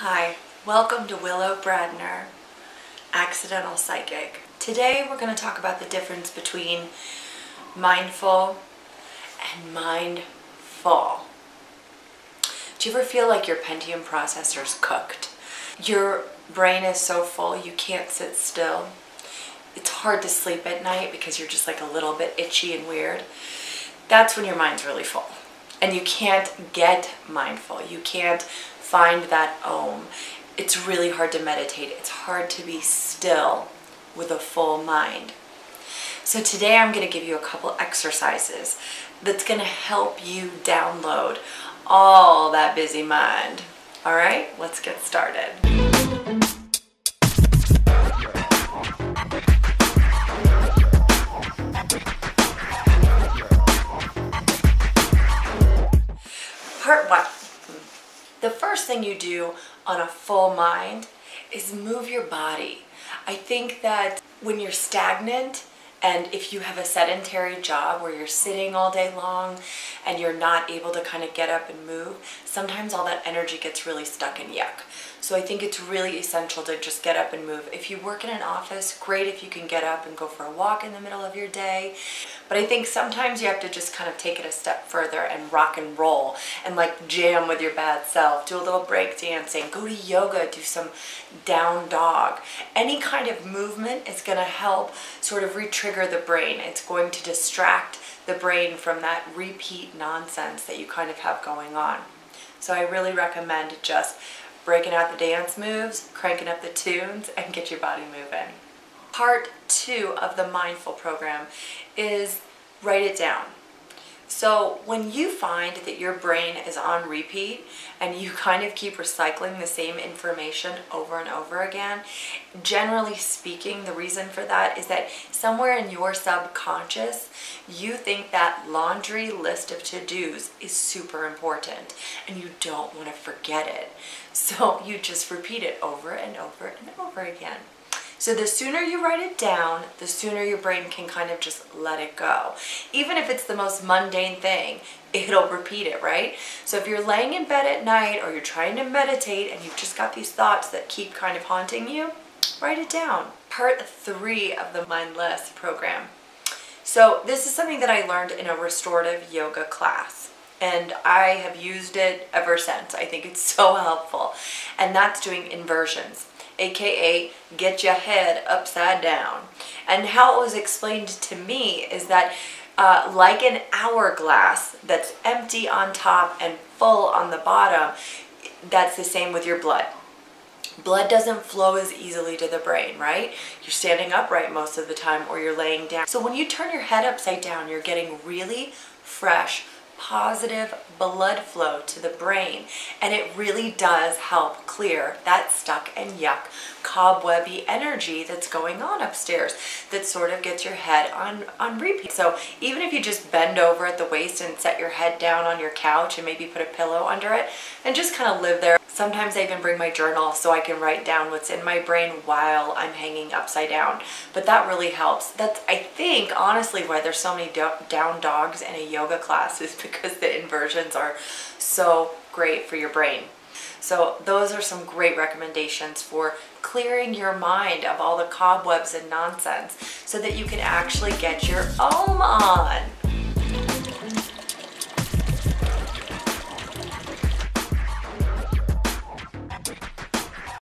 Hi, welcome to Willow Bradner, Accidental Psychic. Today we're going to talk about the difference between mindful and mindful. Do you ever feel like your Pentium processor's cooked? Your brain is so full you can't sit still. It's hard to sleep at night because you're just like a little bit itchy and weird. That's when your mind's really full. And you can't get mindful. You can't find that Om. It's really hard to meditate. It's hard to be still with a full mind. So today I'm going to give you a couple exercises that's going to help you download all that busy mind. All right, let's get started. Part one. The first thing you do on a full mind is move your body. I think that when you're stagnant and if you have a sedentary job where you're sitting all day long and you're not able to kind of get up and move, sometimes all that energy gets really stuck in yuck. So I think it's really essential to just get up and move. If you work in an office, great if you can get up and go for a walk in the middle of your day. But I think sometimes you have to just kind of take it a step further and rock and roll and like jam with your bad self. Do a little break dancing, go to yoga, do some down dog. Any kind of movement is going to help sort of re-trigger the brain. It's going to distract the brain from that repeat nonsense that you kind of have going on. So I really recommend just breaking out the dance moves, cranking up the tunes, and get your body moving. Part two of the mindful program is write it down. So when you find that your brain is on repeat and you kind of keep recycling the same information over and over again, generally speaking, the reason for that is that somewhere in your subconscious, you think that laundry list of to-dos is super important and you don't want to forget it. So you just repeat it over and over and over again. So the sooner you write it down, the sooner your brain can kind of just let it go. Even if it's the most mundane thing, it'll repeat it, right? So if you're laying in bed at night or you're trying to meditate and you've just got these thoughts that keep kind of haunting you, write it down. Part three of the Mindless program. So this is something that I learned in a restorative yoga class. And I have used it ever since. I think it's so helpful. And that's doing inversions, aka get your head upside down. And how it was explained to me is that like an hourglass that's empty on top and full on the bottom, that's the same with your blood. Blood doesn't flow as easily to the brain, right? You're standing upright most of the time or you're laying down. So when you turn your head upside down, you're getting really fresh, positive blood flow to the brain, and it really does help clear that stuck and yuck cobwebby energy that's going on upstairs that sort of gets your head on repeat. So even if you just bend over at the waist and set your head down on your couch and maybe put a pillow under it and just kind of live there. Sometimes I even bring my journal so I can write down what's in my brain while I'm hanging upside down. But that really helps. That's, I think, honestly, why there's so many down dogs in a yoga class is because the inversions are so great for your brain. So those are some great recommendations for clearing your mind of all the cobwebs and nonsense so that you can actually get your Om on.